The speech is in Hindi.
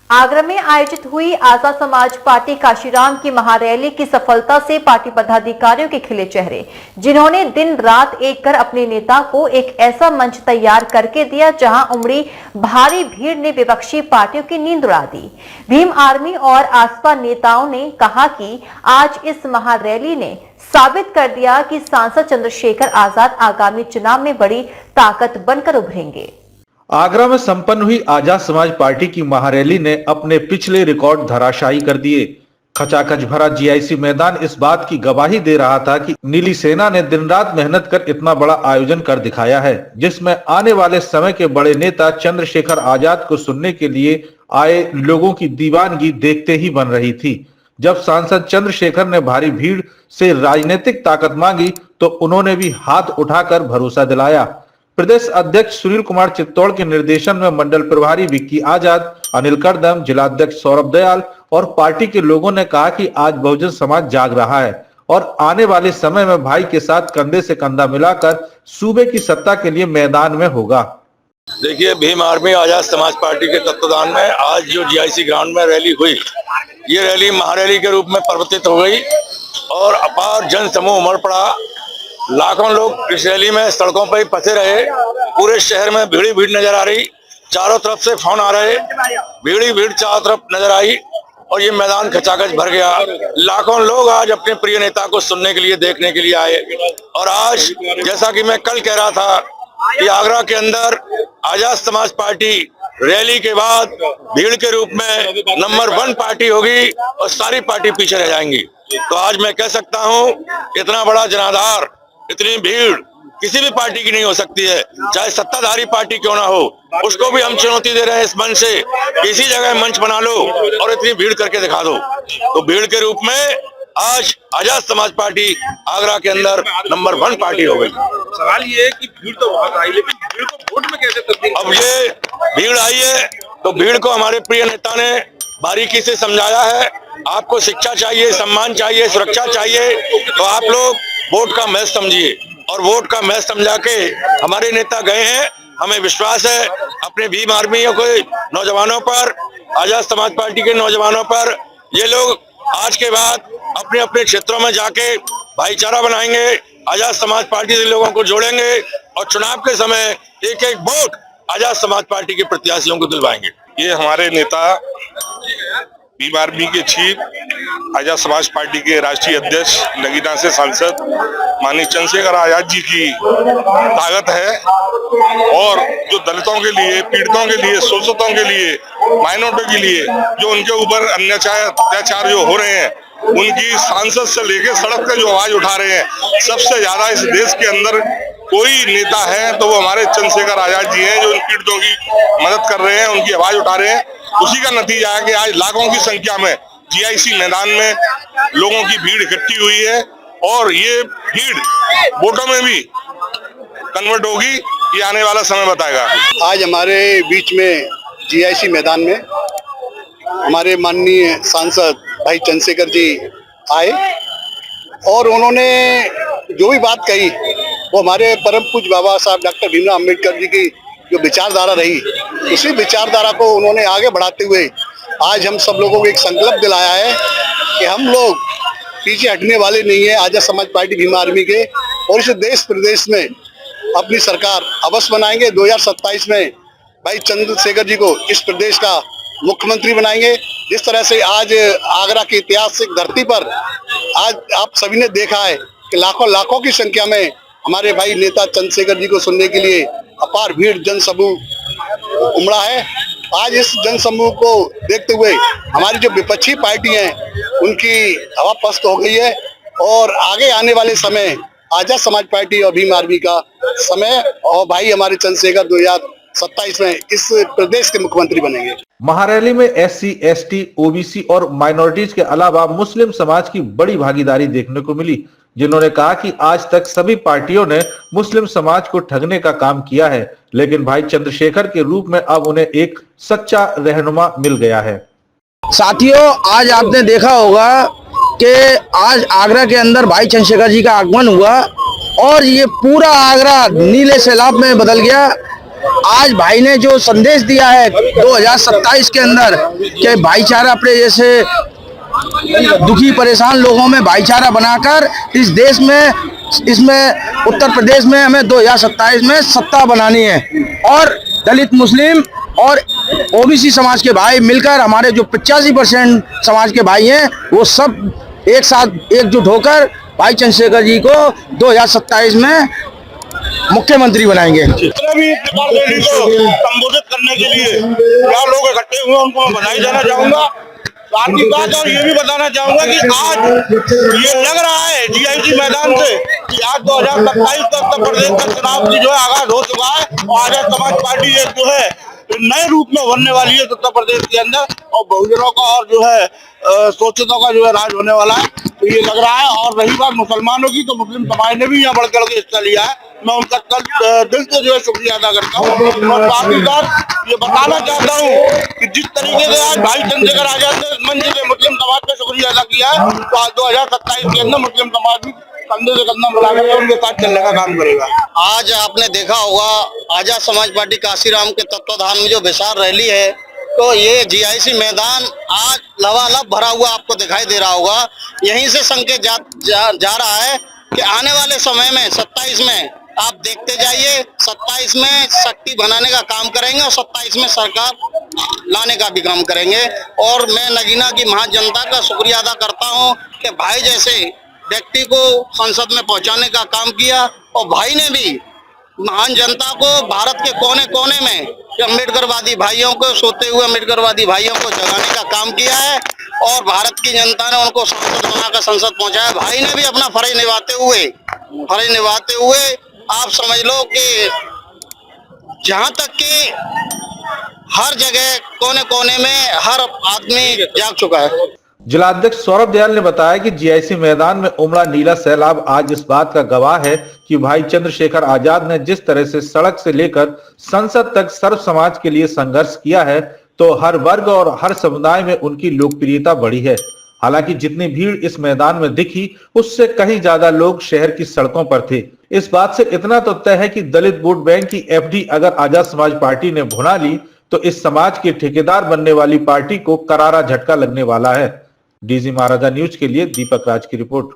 आगरा में आयोजित हुई आजाद समाज पार्टी काशीराम की महारैली की सफलता से पार्टी पदाधिकारियों के खिले चेहरे, जिन्होंने दिन रात एक कर अपने नेता को एक ऐसा मंच तैयार करके दिया जहां उमड़ी भारी भीड़ ने विपक्षी पार्टियों की नींद उड़ा दी। भीम आर्मी और आसपा नेताओं ने कहा कि आज इस महारैली ने साबित कर दिया कि सांसद चंद्रशेखर आजाद आगामी चुनाव में बड़ी ताकत बनकर उभरेंगे। आगरा में संपन्न हुई आजाद समाज पार्टी की महारैली ने अपने पिछले रिकॉर्ड धराशायी कर दिए। खचाखच भरा जीआईसी मैदान इस बात की गवाही दे रहा था कि नीली सेना ने दिन रात मेहनत कर इतना बड़ा आयोजन कर दिखाया है, जिसमें आने वाले समय के बड़े नेता चंद्रशेखर आजाद को सुनने के लिए आए लोगों की दीवानगी देखते ही बन रही थी। जब सांसद चंद्रशेखर ने भारी भीड़ से राजनीतिक ताकत मांगी तो उन्होंने भी हाथ उठाकर भरोसा दिलाया। प्रदेश अध्यक्ष सुनील कुमार चित्तौड़ के निर्देशन में मंडल प्रभारी विक्की आजाद, अनिल करदम, जिलाध्यक्ष सौरभ दयाल और पार्टी के लोगों ने कहा कि आज बहुजन समाज जाग रहा है और आने वाले समय में भाई के साथ कंधे से कंधा मिलाकर सूबे की सत्ता के लिए मैदान में होगा। देखिए, भीम आर्मी आजाद समाज पार्टी के तत्वाधान में आज जो जीआईसी ग्राउंड में रैली हुई, ये रैली महारैली के रूप में परिवर्तित हो गई और अपार जन समूह उमड़ पड़ा। लाखों लोग इस रैली में सड़कों पर ही फंसे रहे। पूरे शहर में भीड़ भीड़ नजर आ रही, चारों तरफ से फोन आ रहे, भीड़ भीड़ चारों तरफ नजर आई और ये मैदान खचाखच भर गया। लाखों लोग आज अपने प्रिय नेता को सुनने के लिए, देखने के लिए आए। और आज जैसा कि मैं कल कह रहा था कि आगरा के अंदर आजाद समाज पार्टी रैली के बाद भीड़ के रूप में नंबर 1 पार्टी होगी और सारी पार्टी पीछे रह जाएंगी। तो आज मैं कह सकता हूं, इतना बड़ा जनाधार, इतनी भीड़ किसी भी पार्टी की नहीं हो सकती है, चाहे सत्ताधारी पार्टी क्यों ना हो। उसको भी हम चुनौती दे रहे हैं इस मंच से, किसी जगह मंच बना लो और इतनी भीड़ करके दिखा दो। तो भीड़ के रूप में आज आजाद समाज पार्टी आगरा के अंदर नंबर 1 पार्टी हो गई। सवाल ये है कि भीड़ तो बहुत आई, लेकिन भीड़ को वोट में कैसे तब्दील? अब ये भीड़ आई है तो भीड़ को हमारे प्रिय नेता ने बारीकी से समझाया है। आपको शिक्षा चाहिए, सम्मान चाहिए, सुरक्षा चाहिए, तो आप लोग वोट का महज समझिए। और वोट का महज समझा के हमारे नेता गए हैं। हमें विश्वास है अपने भीम आर्मियों के नौजवानों पर, आजाद समाज पार्टी के नौजवानों पर। ये लोग आज के बाद अपने अपने क्षेत्रों में जाके भाईचारा बनाएंगे, आजाद समाज पार्टी से लोगों को जोड़ेंगे और चुनाव के समय एक एक वोट आजाद समाज पार्टी के प्रत्याशियों को दिलवाएंगे। ये हमारे नेता भीम आर्मी के चीफ, आजाद समाज पार्टी के राष्ट्रीय अध्यक्ष, नगीना से सांसद माननीय चंद्रशेखर आजाद जी की ताकत है। और जो दलितों के लिए, पीड़ितों के लिए, शोषितों के लिए, माइनॉरिटी के लिए जो उनके ऊपर अत्याचार जो हो रहे हैं, उनकी सांसद से लेके सड़क पे जो आवाज उठा रहे हैं, सबसे ज्यादा इस देश के अंदर कोई नेता है तो वो हमारे चंद्रशेखर आजाद जी हैं, जो इन पीड़ितों की मदद कर रहे हैं, उनकी आवाज उठा रहे हैं। उसी का नतीजा है कि आज लाखों की संख्या में जीआईसी मैदान में लोगों की भीड़ इकट्ठी हुई है और ये भीड़ वोटों में भी कन्वर्ट होगी, ये आने वाला समय बताएगा। आज हमारे बीच में जीआईसी मैदान में हमारे माननीय सांसद भाई चंद्रशेखर जी आए और उन्होंने जो भी बात कही वो हमारे परम पूज्य बाबा साहब डॉक्टर भीमराव अम्बेडकर जी की जो विचारधारा रही, उसी विचारधारा को उन्होंने आगे बढ़ाते हुए आज हम सब लोगों को एक संकल्प दिलाया है कि हम लोग पीछे हटने वाले नहीं है। आजाद समाज पार्टी भीम आर्मी के और इस देश प्रदेश में अपनी सरकार अवश्य बनाएंगे। 2027 में भाई चंद्रशेखर जी को इस प्रदेश का मुख्यमंत्री बनाएंगे। जिस तरह से आज आगरा की ऐतिहासिक धरती पर आज आप सभी ने देखा है कि लाखों लाखों की संख्या में हमारे भाई नेता चंद्रशेखर जी को सुनने के लिए अपार भीड़ जन समूह उमड़ा है। आज इस जन समूह को देखते हुए हमारी जो विपक्षी पार्टी हैं उनकी हवा पस्त हो गई है और आगे आने वाले समय आजाद समाज पार्टी और भीम आर्मी का समय और भाई हमारे चंद्रशेखर 2027 में इस प्रदेश के मुख्यमंत्री बनेंगे। महारैली में एससी, एसटी, ओबीसी और माइनॉरिटीज के अलावा मुस्लिम समाज की बड़ी भागीदारी देखने को मिली, जिन्होंने कहा कि आज तक सभी पार्टियों ने मुस्लिम समाज को ठगने का काम किया है, लेकिन भाई चंद्रशेखर के रूप में अब उन्हें एक सच्चा रहनुमा मिल गया है। साथियों, आज आपने देखा होगा कि आज आगरा के अंदर भाई चंद्रशेखर जी का आगमन हुआ और ये पूरा आगरा नीले सैलाब में बदल गया आज भाई ने जो संदेश दिया है 2027 के अंदर कि भाईचारा अपने जैसे दुखी परेशान लोगों में भाईचारा बनाकर इस देश में, इसमें उत्तर प्रदेश में हमें 2027 में सत्ता बनानी है और दलित, मुस्लिम और ओबीसी समाज के भाई मिलकर, हमारे जो 85% समाज के भाई हैं वो सब एक साथ एकजुट होकर भाई चंद्रशेखर जी को 2027 में मुख्यमंत्री बनाएंगे। जितने भी रैली को संबोधित करने के लिए यहाँ लोग इकट्ठे हुए उनको मैं बधाई देना चाहूंगा। साथ ही बात और ये भी बताना चाहूंगा कि आज ये लग रहा है जीआईसी मैदान से कि आज 2027 का उत्तर प्रदेश का चुनाव की जो है आगाज हो चुका है और आजाद समाज पार्टी एक जो है नए रूप में बनने वाली है उत्तर प्रदेश के अंदर और बहुजनों का और जो है शोषितों का जो है राज होने वाला है, तो ये लग रहा है। और रही बात मुसलमानों की, तो मुस्लिम समाज ने भी यहाँ बढ़ चढ़ के हिस्सा लिया है, मैं उनका दिल से जो है शुक्रिया अदा करता हूँ। और साथ ही साथ ये बताना चाहता हूँ कि जिस तरीके से आज भाई चंद्रशेखर आजाद ने मंच से मुस्लिम समाज का शुक्रिया अदा किया है, तो आज 2027 के अंदर मुस्लिम समाज भी कंधे से कंधा मिलाकर उनके साथ चलने का काम करेगा। आज आपने देखा होगा आजाद समाज पार्टी काशीराम के तत्वाधान में जो विशाल रैली है, तो ये जीआईसी मैदान आज लबालब भरा हुआ आपको दिखाई दे रहा होगा। यहीं से संकेत जा रहा है कि आने वाले समय में 27 में आप देखते जाइए, 27 में शक्ति बनाने का काम करेंगे और 27 में सरकार लाने का भी काम करेंगे। और मैं नगीना की महाजनता का शुक्रिया अदा करता हूं कि भाई जैसे व्यक्ति को संसद में पहुंचाने का काम किया और भाई ने भी महान जनता को भारत के कोने कोने में अम्बेडकरवादी भाइयों को, सोते हुए अम्बेडकरवादी भाइयों को जगाने का काम किया है और भारत की जनता ने उनको सांसद बनाकर संसद पहुंचाया। भाई ने भी अपना फर्ज निभाते हुए आप समझ लो कि जहां तक कि हर जगह कोने कोने में हर आदमी जाग चुका है। जिलाध्यक्ष सौरभ दयाल ने बताया कि जीआईसी मैदान में उमड़ा नीला सैलाब आज इस बात का गवाह है कि भाई चंद्रशेखर आजाद ने जिस तरह से सड़क से लेकर संसद तक सर्व समाज के लिए संघर्ष किया है, तो हर वर्ग और हर समुदाय में उनकी लोकप्रियता बढ़ी है। हालांकि जितनी भीड़ इस मैदान में दिखी, उससे कहीं ज्यादा लोग शहर की सड़कों पर थे। इस बात से इतना तो तय है कि दलित वोट बैंक की एफडी अगर आजाद समाज पार्टी ने भुना ली, तो इस समाज के ठेकेदार बनने वाली पार्टी को करारा झटका लगने वाला है। डीजी महाराजा न्यूज के लिए दीपक राज की रिपोर्ट।